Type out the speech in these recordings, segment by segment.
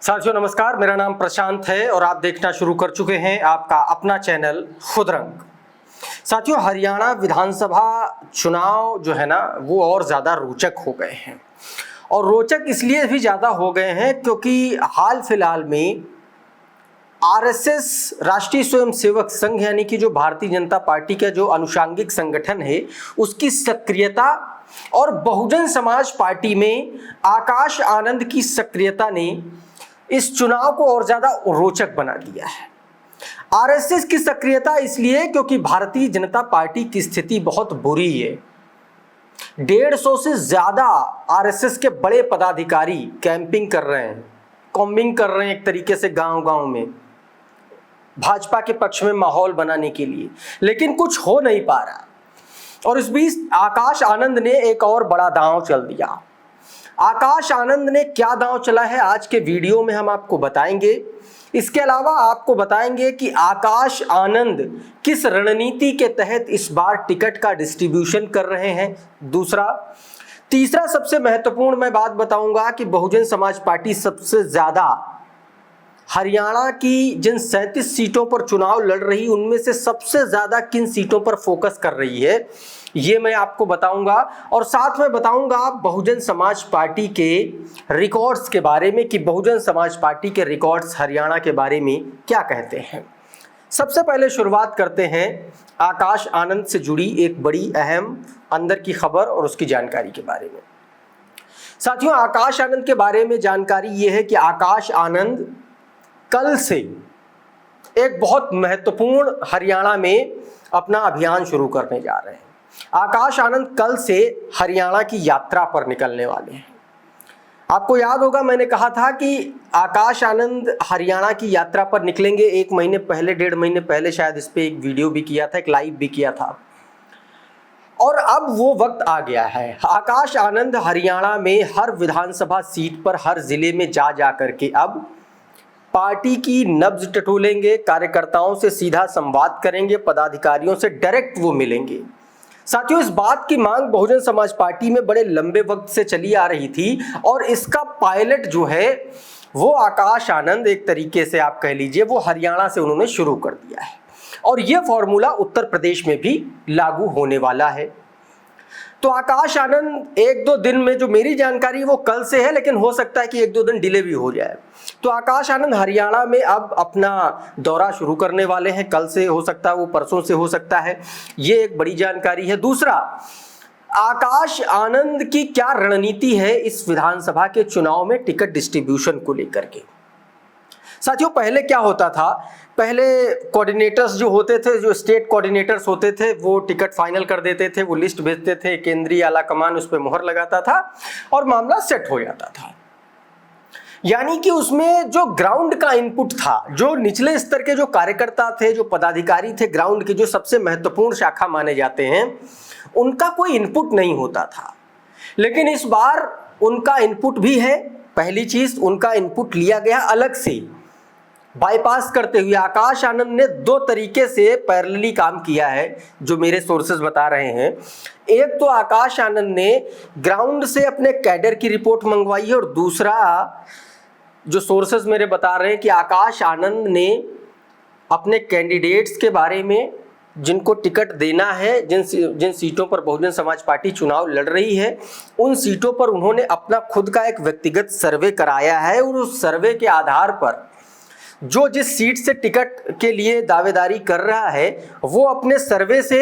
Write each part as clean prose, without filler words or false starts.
साथियों नमस्कार, मेरा नाम प्रशांत है और आप देखना शुरू कर चुके हैं आपका अपना चैनल खुदरंग। साथियों, हरियाणा विधानसभा चुनाव जो है ना वो और ज़्यादा रोचक हो गए हैं और रोचक इसलिए भी ज़्यादा हो गए हैं क्योंकि हाल फिलहाल में आरएसएस राष्ट्रीय स्वयंसेवक संघ यानी कि जो भारतीय जनता पार्टी का जो अनुषांगिक संगठन है उसकी सक्रियता और बहुजन समाज पार्टी में आकाश आनंद की सक्रियता ने इस चुनाव को और ज्यादा रोचक बना दिया है। आरएसएस की सक्रियता इसलिए क्योंकि भारतीय जनता पार्टी की स्थिति बहुत बुरी है। 150 से ज्यादा आरएसएस के बड़े पदाधिकारी कैंपिंग कर रहे हैं, कॉम्बिंग कर रहे हैं एक तरीके से गांव-गांव में भाजपा के पक्ष में माहौल बनाने के लिए, लेकिन कुछ हो नहीं पा रहा। और इस बीच आकाश आनंद ने एक और बड़ा दांव चल दिया। आकाश आनंद ने क्या दांव चला है आज के वीडियो में हम आपको बताएंगे। इसके अलावा आपको बताएंगे कि आकाश आनंद किस रणनीति के तहत इस बार टिकट का डिस्ट्रीब्यूशन कर रहे हैं। तीसरा सबसे महत्वपूर्ण मैं बात बताऊंगा कि बहुजन समाज पार्टी सबसे ज्यादा हरियाणा की जिन 37 सीटों पर चुनाव लड़ रही उनमें से सबसे ज्यादा किन सीटों पर फोकस कर रही है, ये मैं आपको बताऊंगा। और साथ में बताऊंगा बहुजन समाज पार्टी के रिकॉर्ड्स के बारे में कि बहुजन समाज पार्टी के रिकॉर्ड्स हरियाणा के बारे में क्या कहते हैं। सबसे पहले शुरुआत करते हैं आकाश आनंद से जुड़ी एक बड़ी अहम अंदर की खबर और उसकी जानकारी के बारे में। साथियों, आकाश आनंद के बारे में जानकारी ये है कि आकाश आनंद कल से एक बहुत महत्वपूर्ण हरियाणा में अपना अभियान शुरू करने जा रहे हैं। आकाश आनंद कल से हरियाणा की यात्रा पर निकलने वाले हैं। आपको याद होगा मैंने कहा था कि आकाश आनंद हरियाणा की यात्रा पर निकलेंगे। 1 महीने पहले, 1.5 महीने पहले शायद इस पे एक वीडियो भी किया था, एक लाइव भी किया था। और अब वो वक्त आ गया है। आकाश आनंद हरियाणा में हर विधानसभा सीट पर, हर जिले में जा करके अब पार्टी की नब्ज टटोलेंगे, कार्यकर्ताओं से सीधा संवाद करेंगे, पदाधिकारियों से डायरेक्ट वो मिलेंगे। साथियों, इस बात की मांग बहुजन समाज पार्टी में बड़े लंबे वक्त से चली आ रही थी और इसका पायलट जो है वो आकाश आनंद, एक तरीके से आप कह लीजिए, वो हरियाणा से उन्होंने शुरू कर दिया है और ये फॉर्मूला उत्तर प्रदेश में भी लागू होने वाला है। तो आकाश आनंद 1-2 दिन में, जो मेरी जानकारी वो कल से है, लेकिन हो सकता है कि 1-2 दिन डिले भी हो जाए। तो आकाश आनंद हरियाणा में अब अपना दौरा शुरू करने वाले हैं। कल से हो सकता है, वो परसों से हो सकता है। ये एक बड़ी जानकारी है। दूसरा, आकाश आनंद की क्या रणनीति है इस विधानसभा के चुनाव में टिकट डिस्ट्रीब्यूशन को लेकर के। साथियों, पहले क्या होता था, पहले कोऑर्डिनेटर्स जो होते थे, जो स्टेट कोऑर्डिनेटर्स होते थे, वो टिकट फाइनल कर देते थे, वो लिस्ट भेजते थे, केंद्रीय आला कमान उस पर मुहर लगाता था और मामला सेट हो जाता था। यानी कि उसमें जो ग्राउंड का इनपुट था, जो निचले स्तर के जो कार्यकर्ता थे, जो पदाधिकारी थे ग्राउंड के, जो सबसे महत्वपूर्ण शाखा माने जाते हैं, उनका कोई इनपुट नहीं होता था। लेकिन इस बार उनका इनपुट भी है। पहली चीज, उनका इनपुट लिया गया अलग से, बाईपास करते हुए। आकाश आनंद ने 2 तरीके से पैरेलली काम किया है, जो मेरे सोर्सेज बता रहे हैं। एक तो आकाश आनंद ने ग्राउंड से अपने कैडर की रिपोर्ट मंगवाई है और दूसरा जो सोर्सेज मेरे बता रहे हैं कि आकाश आनंद ने अपने कैंडिडेट्स के बारे में, जिनको टिकट देना है, जिन सीटों पर बहुजन समाज पार्टी चुनाव लड़ रही है, उन सीटों पर उन्होंने अपना खुद का एक व्यक्तिगत सर्वे कराया है और उस सर्वे के आधार पर जो जिस सीट से टिकट के लिए दावेदारी कर रहा है वो अपने सर्वे से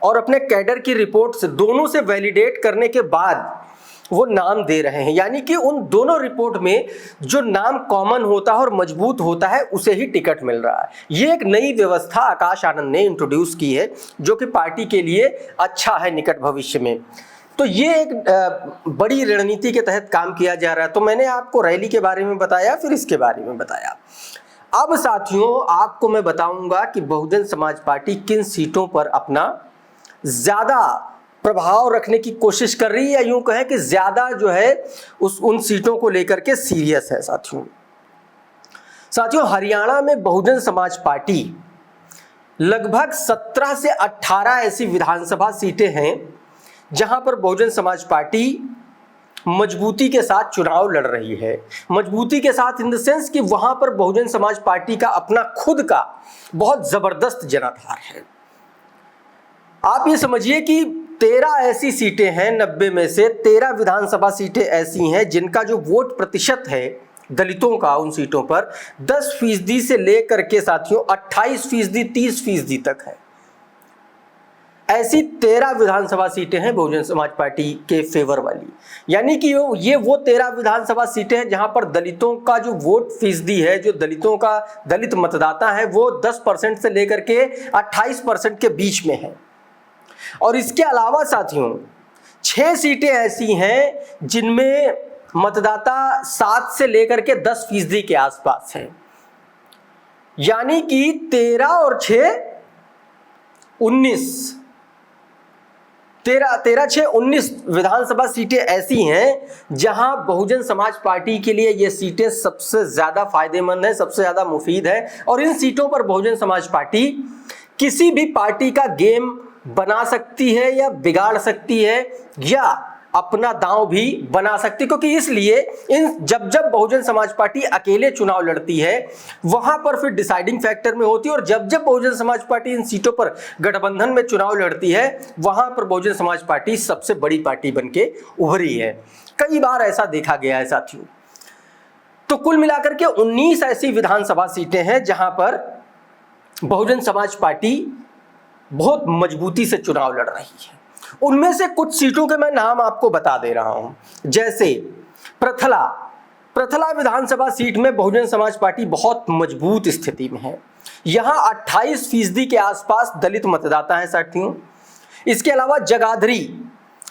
और अपने कैडर की रिपोर्ट से, दोनों से वैलिडेट करने के बाद वो नाम दे रहे हैं। यानी कि उन दोनों रिपोर्ट में जो नाम कॉमन होता है और मजबूत होता है उसे ही टिकट मिल रहा है। ये एक नई व्यवस्था आकाश आनंद ने इंट्रोड्यूस की है जो कि पार्टी के लिए अच्छा है निकट भविष्य में। तो ये एक बड़ी रणनीति के तहत काम किया जा रहा है। तो मैंने आपको रैली के बारे में बताया, फिर इसके बारे में बताया। अब साथियों, आपको मैं बताऊंगा कि बहुजन समाज पार्टी किन सीटों पर अपना ज्यादा प्रभाव रखने की कोशिश कर रही है, या यूं कहें कि ज्यादा जो है उन सीटों को लेकर के सीरियस है। साथियों, हरियाणा में बहुजन समाज पार्टी लगभग 17 से 18 ऐसी विधानसभा सीटें हैं जहां पर बहुजन समाज पार्टी मजबूती के साथ चुनाव लड़ रही है। मजबूती के साथ इन द सेंस कि वहां पर बहुजन समाज पार्टी का अपना खुद का बहुत जबरदस्त जनाधार है। आप ये समझिए कि 13 ऐसी सीटें हैं, 90 में से 13 विधानसभा सीटें ऐसी हैं जिनका जो वोट प्रतिशत है दलितों का उन सीटों पर 10% से लेकर के साथियों 28%, 30% तक है। ऐसी 13 विधानसभा सीटें हैं बहुजन समाज पार्टी के फेवर वाली, यानी कि ये वो 13 विधानसभा सीटें हैं जहां पर दलितों का जो वोट फीसदी है, जो दलित मतदाता है वो 10% से लेकर के 28% के बीच में है। और इसके अलावा साथियों 6 सीटें ऐसी हैं जिनमें मतदाता 7 से लेकर के 10% के आसपास है, यानी कि 13 और 6 19, 13-6-19 विधानसभा सीटें ऐसी हैं जहां बहुजन समाज पार्टी के लिए ये सीटें सबसे ज्यादा फायदेमंद है, सबसे ज्यादा मुफीद है। और इन सीटों पर बहुजन समाज पार्टी किसी भी पार्टी का गेम बना सकती है या बिगाड़ सकती है या अपना दांव भी बना सकती है, क्योंकि इसलिए जब बहुजन समाज पार्टी अकेले चुनाव लड़ती है वहां पर फिर डिसाइडिंग फैक्टर में होती है, और जब बहुजन समाज पार्टी इन सीटों पर गठबंधन में चुनाव लड़ती है वहां पर बहुजन समाज पार्टी सबसे बड़ी पार्टी बनके उभरी है। कई बार ऐसा देखा गया है साथियों। तो कुल मिलाकर के 19 ऐसी विधानसभा सीटें हैं जहां पर बहुजन समाज पार्टी बहुत मजबूती से चुनाव लड़ रही है। उनमें से कुछ सीटों के मैं नाम आपको बता दे रहा हूं। जैसे प्रथला विधानसभा सीट में बहुजन समाज पार्टी बहुत मजबूत स्थिति में है। यहां 28% के आसपास दलित मतदाता हैं साथियों। इसके अलावा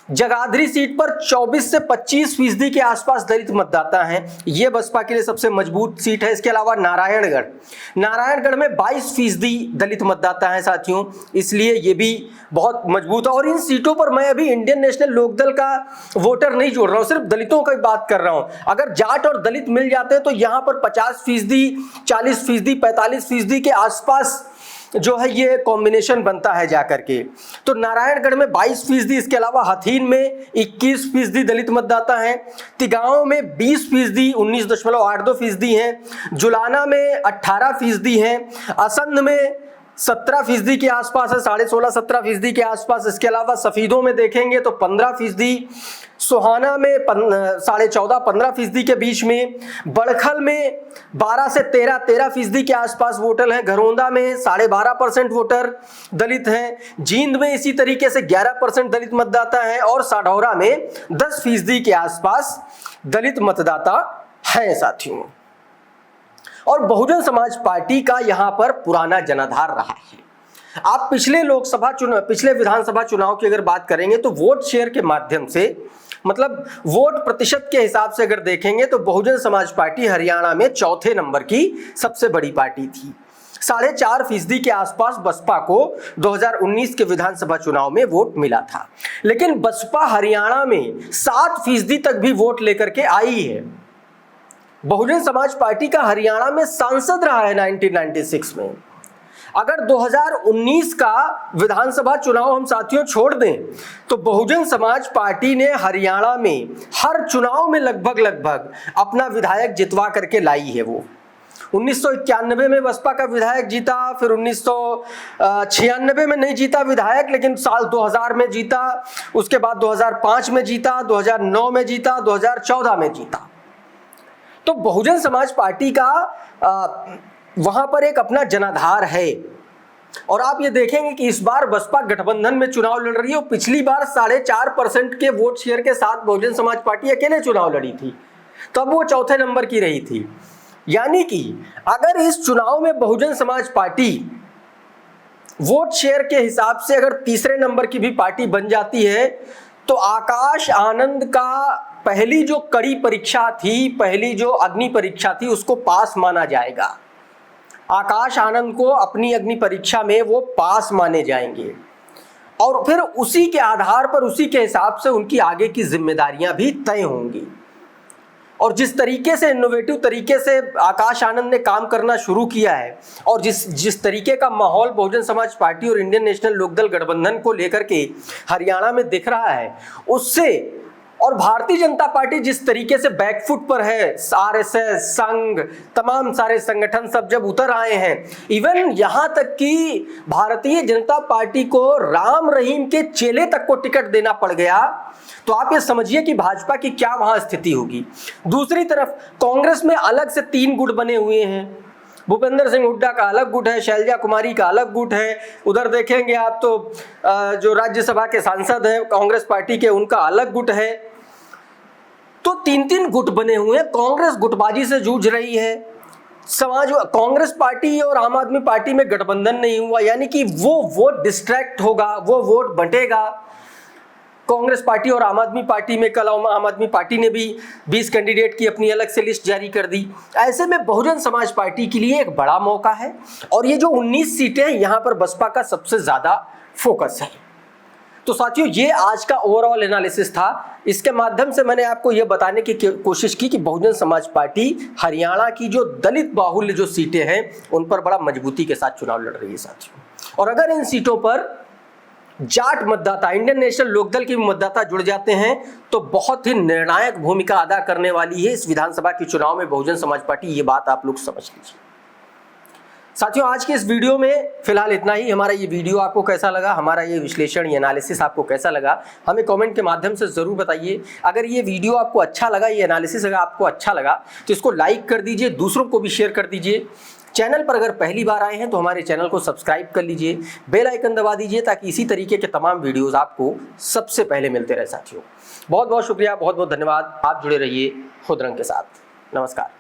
जगाधरी सीट पर 24 से 25% के आसपास दलित मतदाता हैं। यह बसपा के लिए सबसे मजबूत सीट है। इसके अलावा नारायणगढ़ में 22% दलित मतदाता हैं साथियों, इसलिए ये भी बहुत मजबूत है। और इन सीटों पर मैं अभी इंडियन नेशनल लोकदल का वोटर नहीं जोड़ रहा हूं, सिर्फ दलितों की बात कर रहा हूं। अगर जाट और दलित मिल जाते हैं तो यहां पर 50%, 40%, 45% के आसपास जो है ये कॉम्बिनेशन बनता है जाकर के। तो नारायणगढ़ में 22%, इसके अलावा हथीन में 21% दलित मतदाता हैं, तिगांव में 20%, 19.82% हैं, जुलाना में 18% हैं, असंध में 17% के आसपास है, 16.5-17% के आसपास। इसके अलावा सफीदों में देखेंगे तो 15%, सोहाना में 14.5-15% के बीच में, बड़खल में 12 से 13% के आसपास वोटर हैं, घरौंदा में 12.5% वोटर दलित हैं, जींद में इसी तरीके से 11% दलित मतदाता हैं, और साढौरा में 10% के आसपास दलित मतदाता हैं साथियों। और बहुजन समाज पार्टी का यहां पर पुराना जनाधार रहा है। आप पिछले विधानसभा चुनाव की अगर बात करेंगे तो वोट शेयर के माध्यम से, मतलब वोट प्रतिशत के हिसाब से अगर देखेंगे तो बहुजन समाज पार्टी हरियाणा में 4थे नंबर की सबसे बड़ी पार्टी थी। 4.5% के आसपास बसपा को 2019 के विधानसभा चुनाव में वोट मिला था, लेकिन बसपा हरियाणा में 7% तक भी वोट लेकर के आई है। बहुजन समाज पार्टी का हरियाणा में सांसद रहा है 1996 में। अगर 2019 का विधानसभा चुनाव हम साथियों छोड़ दें तो बहुजन समाज पार्टी ने हरियाणा में हर चुनाव में लगभग अपना विधायक जितवा करके लाई है। वो 1991 में बसपा का विधायक जीता, फिर 1996 में नहीं जीता विधायक, लेकिन साल 2000 में जीता, उसके बाद 2005 में जीता, 2009 में जीता, 2014 में जीता। तो बहुजन समाज पार्टी का वहां पर एक अपना जनाधार है। और आप ये देखेंगे कि इस बार बसपा गठबंधन में चुनाव लड़ रही है, और पिछली बार 4.5% के वोट शेयर के साथ बहुजन समाज पार्टी अकेले चुनाव लड़ी थी, तब वो 4थे नंबर की रही थी। यानी कि अगर इस चुनाव में Bahujan Samaj party vote share के हिसाब से अगर 3रे नंबर की भी पार्टी बन जाती है तो आकाश आनंद का पहली जो कड़ी परीक्षा थी, पहली जो अग्नि परीक्षा थी, उसको पास माना जाएगा। आकाश आनंद को अपनी अग्नि परीक्षा में वो पास माने जाएंगे, और फिर उसी के आधार पर, उसी के हिसाब से उनकी आगे की जिम्मेदारियां भी तय होंगी। और जिस तरीके से इनोवेटिव तरीके से आकाश आनंद ने काम करना शुरू किया है, और जिस तरीके का माहौल बहुजन समाज पार्टी और इंडियन नेशनल लोकदल गठबंधन को लेकर के हरियाणा में दिख रहा है, उससे और भारतीय जनता पार्टी जिस तरीके से बैकफुट पर है, आरएसएस, संघ, तमाम सारे संगठन सब जब उतर आए हैं, इवन यहां तक कि भारतीय जनता पार्टी को राम रहीम के चेले तक को टिकट देना पड़ गया, तो आप ये समझिए कि भाजपा की क्या वहां स्थिति होगी। दूसरी तरफ कांग्रेस में अलग से 3 गुट बने हुए हैं। भूपेंद्र सिंह हुड्डा का अलग गुट है, शैलजा कुमारी का अलग गुट है, उधर देखेंगे आप तो जो राज्यसभा के सांसद हैं कांग्रेस पार्टी के, उनका अलग गुट है। तो 3-3 गुट बने हुए हैं। कांग्रेस गुटबाजी से जूझ रही है। कांग्रेस पार्टी और आम आदमी पार्टी में गठबंधन नहीं हुआ, यानी कि वो वोट डिस्ट्रैक्ट होगा, वो वोट बंटेगा। कांग्रेस पार्टी और आम आदमी पार्टी में कल आम आदमी पार्टी ने भी 20 कैंडिडेट की अपनी अलग से लिस्ट जारी कर दी। ऐसे में बहुजन समाज पार्टी के लिए एक बड़ा मौका है और ये जो 19 सीटें हैं, यहां पर बसपा का सबसे ज्यादा फोकस है। तो साथियों, ये आज का ओवरऑल एनालिसिस था। इसके माध्यम से मैंने आपको ये बताने की कोशिश की कि बहुजन समाज पार्टी हरियाणा की जो दलित बाहुल्य जो सीटें हैं, उन पर बड़ा मजबूती के साथ चुनाव लड़ रही है साथियों। और अगर इन सीटों पर जाट मतदाता, इंडियन नेशनल लोकदल के मतदाता जुड़ जाते हैं, तो बहुत ही निर्णायक भूमिका अदा करने वाली है इस विधानसभा के चुनाव में बहुजन समाज पार्टी। ये बात आप लोग समझ लीजिए। साथियों, आज के इस वीडियो में फिलहाल इतना ही। हमारा ये वीडियो आपको कैसा लगा, हमारा ये विश्लेषण, ये एनालिसिस आपको कैसा लगा, हमें कमेंट के माध्यम से जरूर बताइए। अगर ये वीडियो आपको अच्छा लगा, ये एनालिसिस अगर आपको अच्छा लगा, तो इसको लाइक कर दीजिए, दूसरों को भी शेयर कर दीजिए। चैनल पर अगर पहली बार आए हैं तो हमारे चैनल को सब्सक्राइब कर लीजिए, बेल आइकन दबा दीजिए, ताकि इसी तरीके के तमाम वीडियोस आपको सबसे पहले मिलते रहे साथियों। बहुत बहुत शुक्रिया, बहुत बहुत धन्यवाद। आप जुड़े रहिए खुद रंग के साथ। नमस्कार।